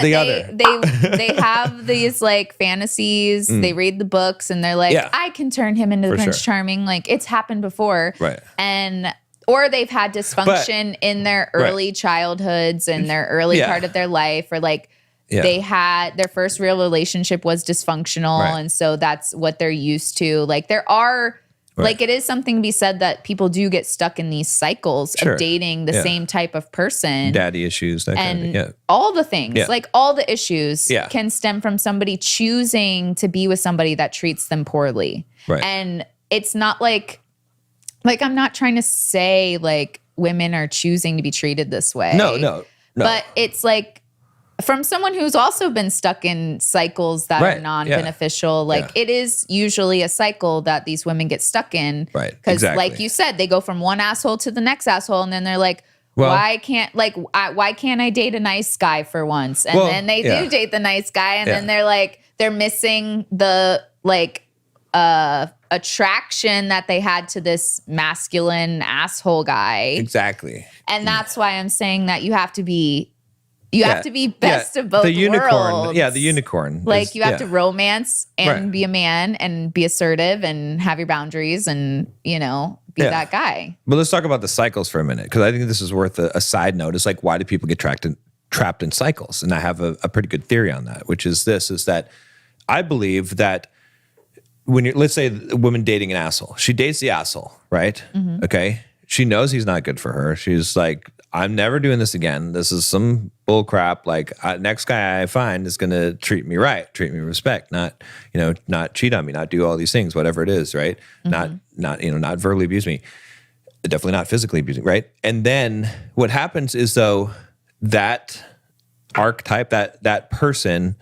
the other. They have these like fantasies. They read the books and they're like, I can turn him into the Prince Charming. Like it's happened before. Right. Or they've had dysfunction in their early childhoods and their early part of their life, or like they had their first real relationship was dysfunctional. And so that's what they're used to. Like there are like it is something to be said that people do get stuck in these cycles of dating the same type of person. Daddy issues, that kind of thing. All the things, like all the issues can stem from somebody choosing to be with somebody that treats them poorly. Right. And it's not like I'm not trying to say like women are choosing to be treated this way. No. But it's like from someone who's also been stuck in cycles that are non-beneficial, like it is usually a cycle that these women get stuck in. Right. Because like you said, they go from one asshole to the next asshole and then they're like, why can't I date a nice guy for once? And then they do date the nice guy and then they're like, they're missing the like attraction that they had to this masculine asshole guy. Exactly. And that's why I'm saying that you have to be best of both the unicorn, worlds. Yeah, the unicorn. Like you have to romance and be a man and be assertive and have your boundaries and, be that guy. But let's talk about the cycles for a minute, because I think this is worth a side note. It's like, why do people get trapped in cycles? And I have a pretty good theory on that, which is that I believe that when let's say a woman dating an asshole, she dates the asshole, right? Mm-hmm. Okay. She knows he's not good for her. She's like, I'm never doing this again. This is some bull crap. Like next guy I find is going to treat me right, treat me with respect, not cheat on me, not do all these things, whatever it is, right? Mm-hmm. Not verbally abuse me, definitely not physically abuse me, right? And then what happens is though that archetype, that person,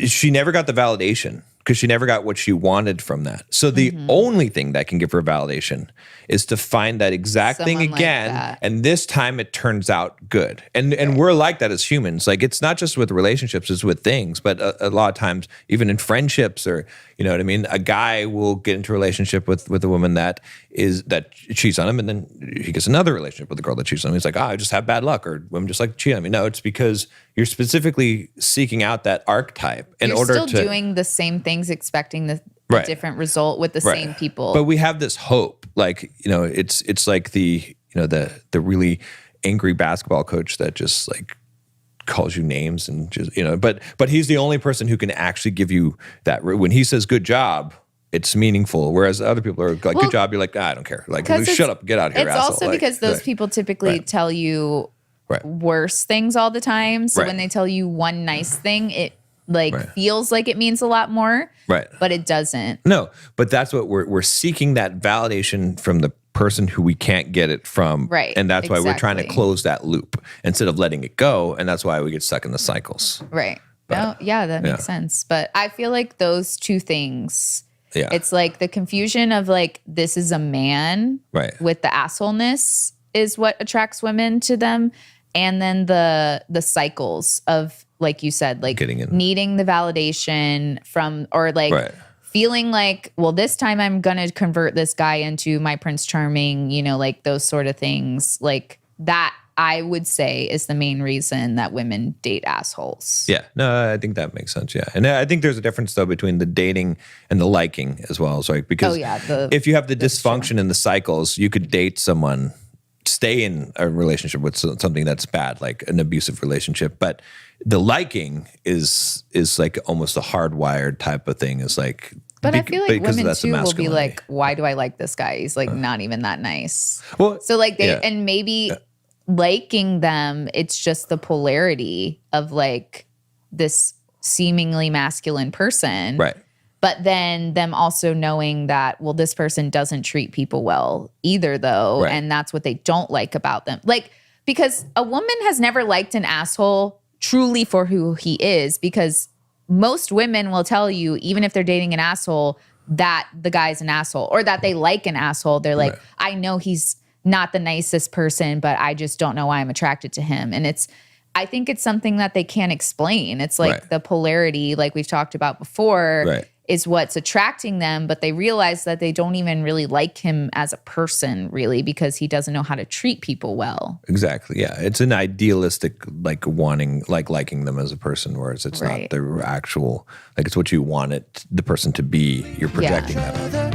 she never got the validation because she never got what she wanted from that. So the only thing that can give her validation is to find that exact thing again, like and this time it turns out good. And we're like that as humans. Like it's not just with relationships, it's with things, but a lot of times even in friendships or, you know what I mean? A guy will get into a relationship with a woman that cheats on him, and then he gets another relationship with a girl that cheats on him. He's like, I just have bad luck, or women just like to cheat on me. No, it's because you're specifically seeking out that archetype in order to— You're still doing the same things, expecting the different result with the same people. But we have this hope, like, it's like the really angry basketball coach that just like calls you names and just, but he's the only person who can actually give you that. When he says good job, it's meaningful. Whereas other people are like, good job. You're like, I don't care. Like, shut up, get out of here. It's also because those people typically tell you worse things all the time. So when they tell you one nice thing, it feels like it means a lot more, but it doesn't. No, but that's what we're seeking, that validation from the person who we can't get it from. Right. And that's why we're trying to close that loop instead of letting it go. And that's why we get stuck in the cycles. Right. But, that makes sense. But I feel like those two things, it's like the confusion of like, this is a man with the assholeness is what attracts women to them. And then the cycles of, like you said, like needing the validation from, or like feeling like, well, this time I'm going to convert this guy into my Prince Charming, like those sort of things. Like that, I would say, is the main reason that women date assholes. Yeah, no, I think that makes sense. Yeah. And I think there's a difference though between the dating and the liking as well. So, because if you have the dysfunction in the cycles, you could date someone, stay in a relationship with something that's bad, like an abusive relationship, but the liking is like almost a hardwired type of thing. Is like, but I feel like women too will be like, why do I like this guy? He's like not even that nice. Well, so like and maybe liking them, it's just the polarity of like this seemingly masculine person, right? But then them also knowing that, well, this person doesn't treat people well either, though. And that's what they don't like about them. Like, because a woman has never liked an asshole truly for who he is, because most women will tell you, even if they're dating an asshole, that the guy's an asshole, or that they like an asshole. They're like, I know he's not the nicest person, but I just don't know why I'm attracted to him. And I think it's something that they can't explain. It's like the polarity, like we've talked about before. is what's attracting them, but they realize that they don't even really like him as a person, really, because he doesn't know how to treat people well. Exactly. Yeah. It's an idealistic, like liking them as a person, whereas it's not the actual, like it's what you want the person to be. You're projecting that on.